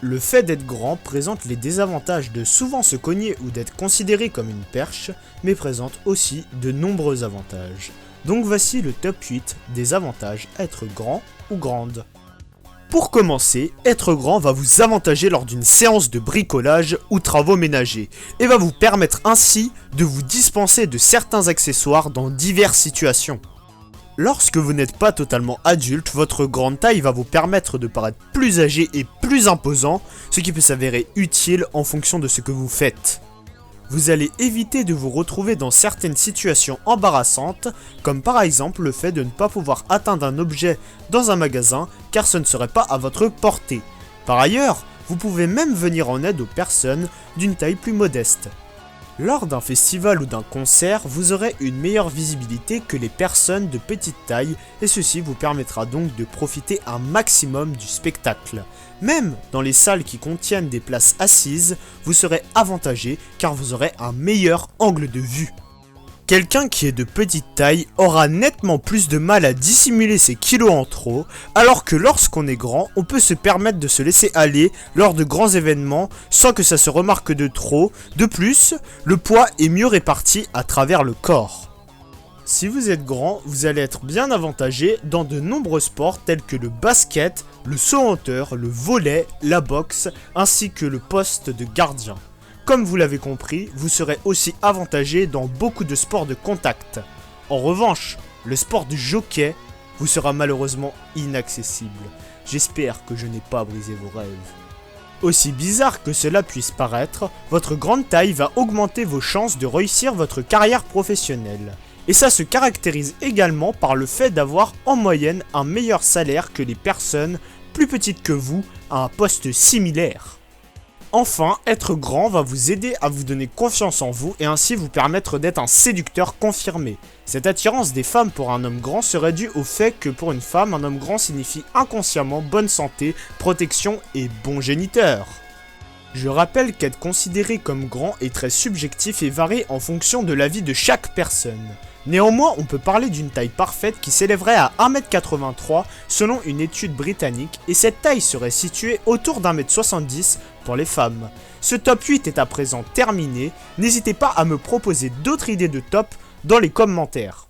Le fait d'être grand présente les désavantages de souvent se cogner ou d'être considéré comme une perche, mais présente aussi de nombreux avantages. Donc voici le top 8 des avantages à être grand ou grande. Pour commencer, être grand va vous avantager lors d'une séance de bricolage ou travaux ménagers, et va vous permettre ainsi de vous dispenser de certains accessoires dans diverses situations. Lorsque vous n'êtes pas totalement adulte, votre grande taille va vous permettre de paraître plus âgé et plus imposant, ce qui peut s'avérer utile en fonction de ce que vous faites. Vous allez éviter de vous retrouver dans certaines situations embarrassantes, comme par exemple le fait de ne pas pouvoir atteindre un objet dans un magasin car ce ne serait pas à votre portée. Par ailleurs, vous pouvez même venir en aide aux personnes d'une taille plus modeste. Lors d'un festival ou d'un concert, vous aurez une meilleure visibilité que les personnes de petite taille et ceci vous permettra donc de profiter un maximum du spectacle. Même dans les salles qui contiennent des places assises, vous serez avantagé car vous aurez un meilleur angle de vue. Quelqu'un qui est de petite taille aura nettement plus de mal à dissimuler ses kilos en trop, alors que lorsqu'on est grand, on peut se permettre de se laisser aller lors de grands événements sans que ça se remarque de trop. De plus, le poids est mieux réparti à travers le corps. Si vous êtes grand, vous allez être bien avantagé dans de nombreux sports tels que le basket, le saut en hauteur, le volley, la boxe, ainsi que le poste de gardien. Comme vous l'avez compris, vous serez aussi avantagé dans beaucoup de sports de contact. En revanche, le sport du jockey vous sera malheureusement inaccessible. J'espère que je n'ai pas brisé vos rêves. Aussi bizarre que cela puisse paraître, votre grande taille va augmenter vos chances de réussir votre carrière professionnelle. Et ça se caractérise également par le fait d'avoir en moyenne un meilleur salaire que les personnes plus petites que vous à un poste similaire. Enfin, être grand va vous aider à vous donner confiance en vous et ainsi vous permettre d'être un séducteur confirmé. Cette attirance des femmes pour un homme grand serait due au fait que pour une femme, un homme grand signifie inconsciemment bonne santé, protection et bon géniteur. Je rappelle qu'être considéré comme grand est très subjectif et varie en fonction de l'avis de chaque personne. Néanmoins, on peut parler d'une taille parfaite qui s'élèverait à 1m83 selon une étude britannique et cette taille serait située autour d'1m70 pour les femmes. Ce top 8 est à présent terminé, n'hésitez pas à me proposer d'autres idées de top dans les commentaires.